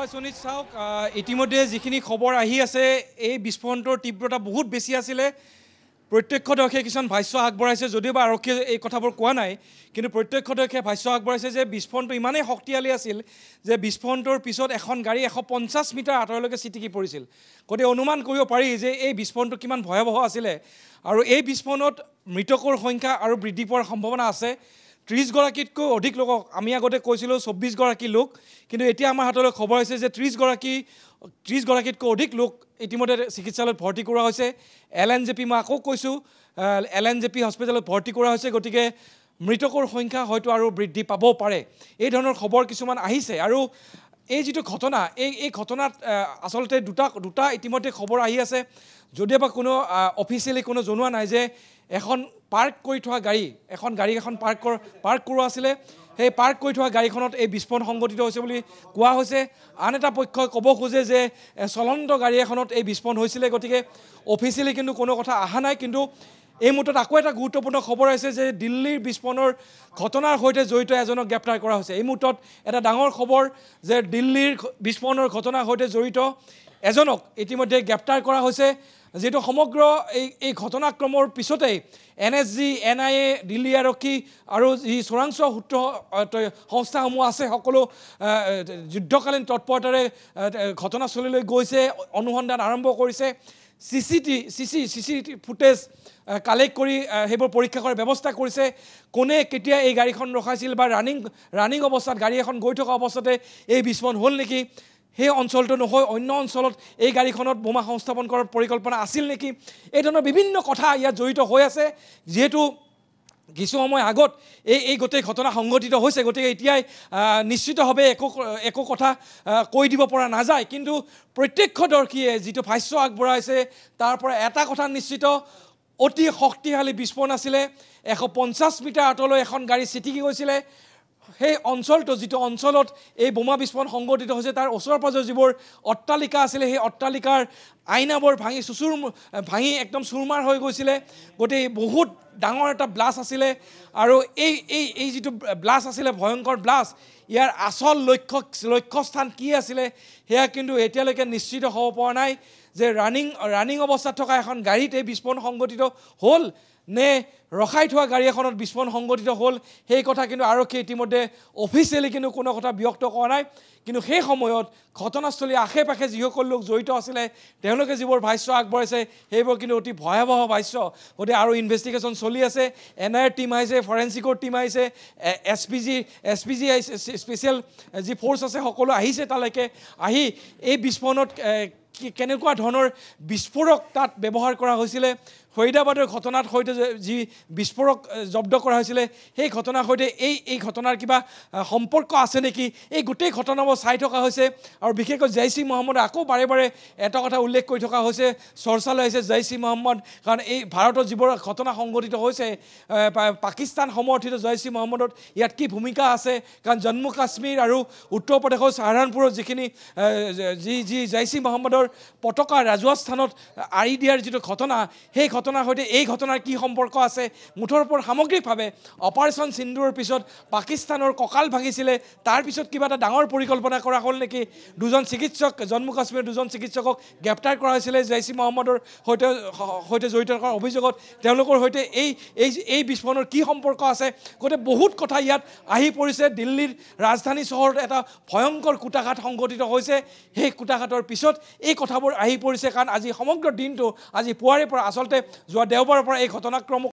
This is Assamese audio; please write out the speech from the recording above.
হয় সুনীত চাওক ইতিমধ্যে যিখিনি খবৰ আহি আছে এই বিস্ফোৰণৰ তীব্ৰতা বহুত বেছি আছিলে প্ৰত্যক্ষদৰ্শীয়ে কিছুমান ভাষ্য আগবঢ়াইছে যদিও বা আৰক্ষীয়ে এই কথাবোৰ কোৱা নাই কিন্তু প্ৰত্যক্ষদৰ্শীয়ে ভাষ্য আগবঢ়াইছে যে বিস্ফোৰণটো ইমানেই শক্তিশালী আছিল যে বিস্ফোৰণৰ পিছত এখন গাড়ী 150 মিটাৰ আঁতৰলৈকে ছিটিকি পৰিছিল গতিকে অনুমান কৰিব পাৰি যে এই বিস্ফোৰণটো কিমান ভয়াৱহ আছিলে আৰু এই বিস্ফোৰণত মৃতকৰ সংখ্যা আৰু বৃদ্ধি পোৱাৰ সম্ভাৱনা আছে 30 গৰাকীতকৈ অধিক লোকক আমি আগতে কৈছিলোঁ 24 গৰাকী লোক কিন্তু এতিয়া আমাৰ হাতলৈ খবৰ হৈছে যে 30 গৰাকীতকৈ অধিক লোক ইতিমধ্যে চিকিৎসালয়ত ভৰ্তি কৰা হৈছে LNJP মই আকৌ কৈছোঁ LNJP হস্পিটেলত ভৰ্তি কৰা হৈছে গতিকে মৃতকৰ সংখ্যা হয়তো আৰু বৃদ্ধি পাব পাৰে এই ধৰণৰ খবৰ কিছুমান আহিছে আৰু এই যিটো ঘটনা এই ঘটনাত আসলতে দুটা ইতিমধ্যে খবৰ আহি আছে যদিওবা কোনো অফিচিয়েলি কোনো জনোৱা নাই যে এখন পাৰ্ক কৰি থোৱা গাড়ী এখন পাৰ্ক কৰা আছিলে সেই পাৰ্ক কৰি থোৱা গাড়ীখনত এই বিস্ফোৰণ সংঘটিত হৈছে বুলি কোৱা হৈছে আন এটা পক্ষই ক'ব খোজে যে চলন্ত গাড়ী এখনত এই বিস্ফোৰণ হৈছিলে গতিকে অফিচিয়েলি কিন্তু কোনো কথা অহা নাই কিন্তু এই মুহূৰ্তত আকৌ এটা গুৰুত্বপূৰ্ণ খবৰ আহিছে যে দিল্লীৰ বিস্ফোৰণৰ ঘটনাৰ সৈতে জড়িত এজনক গ্ৰেপ্তাৰ কৰা হৈছে এই মুহূৰ্তত এটা ডাঙৰ খবৰ যে দিল্লীৰ বিস্ফোৰণৰ ঘটনাৰ সৈতে জড়িত এজনক ইতিমধ্যে গ্ৰেপ্তাৰ কৰা হৈছে যেটো সমগ্ৰ এই ঘটনাক্ৰমৰ পিছতেই NSG NIA দিল্লী আৰক্ষী আৰু যি চোৰাংচোৱা সূত্ৰ সংস্থাসমূহ আছে সকলো যুদ্ধকালীন তৎপৰতাৰে ঘটনাস্থলীলৈ গৈছে অনুসন্ধান আৰম্ভ কৰিছে CCTV ফুটেজ কালেক্ট কৰি সেইবোৰ পৰীক্ষা কৰাৰ ব্যৱস্থা কৰিছে কোনে কেতিয়া এই গাড়ীখন ৰখাইছিল বা ৰানিং অৱস্থাত গাড়ী এখন গৈ থকা অৱস্থাতে এই বিস্ফোৰণ হ'ল নেকি সেই অঞ্চলটো নহয় অন্য অঞ্চলত এই গাড়ীখনত বোমা সংস্থাপন কৰাৰ পৰিকল্পনা আছিল নেকি এই ধৰণৰ বিভিন্ন কথা ইয়াত জড়িত হৈ আছে যেহেতু কিছু সময় আগত এই গোটেই ঘটনা সংঘটিত হৈছে গতিকে এতিয়াই নিশ্চিতভাৱে একো কথা কৈ দিব পৰা নাযায় কিন্তু প্ৰত্যক্ষদৰ্শীয়ে যিটো ভাষ্য আগবঢ়াইছে তাৰ পৰা এটা কথা নিশ্চিত অতি শক্তিশালী বিস্ফোৰণ আছিলে 150 মিটাৰ আঁতৰলৈ এখন গাড়ী ছিটিকি গৈছিলে সেই অঞ্চলটো যিটো অঞ্চলত এই বোমা বিস্ফোৰণ সংঘটিত হৈছে তাৰ ওচৰৰ পাজৰ যিবোৰ অট্টালিকা আছিলে সেই অট্টালিকাৰ আইনাবোৰ ভাঙি একদম চুৰমাৰ হৈ গৈছিলে গতিকে বহুত ডাঙৰ এটা ব্লাষ্ট আছিলে আৰু এই যিটো ব্লাষ্ট আছিলে ভয়ংকৰ ব্লাষ্ট ইয়াৰ আসল লক্ষ্যস্থান কি আছিলে সেয়া কিন্তু এতিয়ালৈকে নিশ্চিত হ'ব পৰা নাই যে ৰানিং অৱস্থাত থকা এখন গাড়ীত এই বিস্ফোৰণ সংঘটিত হ'ল নে ৰখাই থোৱা গাড়ী এখনত বিস্ফোৰণ সংঘটিত হ'ল সেই কথা কিন্তু আৰক্ষীয়ে ইতিমধ্যে অফিচিয়েলি কিন্তু কোনো কথা ব্যক্ত কৰা নাই কিন্তু সেই সময়ত ঘটনাস্থলীৰ আশে-পাশে যিসকল লোক জড়িত আছিলে তেওঁলোকে যিবোৰ ভাষ্য আগবঢ়াইছে সেইবোৰ কিন্তু অতি ভয়াৱহ ভাষ্য গতিকে আৰু ইনভেষ্টিগেশ্যন চলি আছে NIA টিম আহিছে ফৰেনচিকৰ টিম আহিছে SPG স্পেচিয়েল যি ফ'ৰ্চ আছে সকলো আহিছে তালৈকে আহি এই বিস্ফোৰণত কেনেকুৱা ধৰণৰ বিস্ফোৰক তাত ব্যৱহাৰ কৰা হৈছিলে ফৰিদাবাদৰ ঘটনাৰ সৈতে যি বিস্ফোৰক জব্দ কৰা হৈছিলে সেই ঘটনাৰ সৈতে এই ঘটনাৰ কিবা সম্পৰ্ক আছে নেকি এই গোটেই ঘটনাবোৰ চাই থকা হৈছে আৰু বিশেষকৈ জৈশ-ই মহম্মদ আকৌ বাৰে এটা কথা উল্লেখ কৰি থকা হৈছে চৰ্চালৈ আহিছে জৈশ-ই মহম্মদ কাৰণ এই ভাৰতৰ যিবোৰ ঘটনা সংঘটিত হৈছে পাকিস্তান সমৰ্থিত জৈশ-ই মহম্মদত ইয়াত কি ভূমিকা আছে কাৰণ জম্মু কাশ্মীৰ আৰু উত্তৰ প্ৰদেশৰ সাহাৰানপুৰত যিখিনি যি জৈশ-ই মহম্মদৰ পতাকা ৰাজহুৱা স্থানত আঁৰি দিয়াৰ যিটো ঘটনা সেই ঘটনাৰ সৈতে এই ঘটনাৰ কি সম্পৰ্ক আছে মুঠৰ ওপৰত সামগ্ৰিকভাৱে অপাৰেশ্যন সিন্দুৰৰ পিছত পাকিস্তানৰ কঁকাল ভাঙিছিলে তাৰ পিছত কিবা এটা ডাঙৰ পৰিকল্পনা কৰা হ'ল নেকি দুজন চিকিৎসক জম্মু কাশ্মীৰৰ দুজন চিকিৎসকক গ্ৰেপ্তাৰ কৰা হৈছিলে জৈশ-ই মহম্মদৰ সৈতে জড়িত থকাৰ অভিযোগত তেওঁলোকৰ সৈতে এই বিস্ফোৰণৰ কি সম্পৰ্ক আছে গতিকে বহুত কথা ইয়াত আহি পৰিছে দিল্লীৰ ৰাজধানী চহৰত এটা ভয়ংকৰ কুটাঘাত সংঘটিত হৈছে সেই কুটাঘাতৰ পিছত এই কথাবোৰ আহি পৰিছে কাৰণ আজি সমগ্ৰ দিনটো আজি পুৱাৰে পৰা আচলতে যোৱা দেওবাৰৰ পৰা এই ঘটনাক্ৰম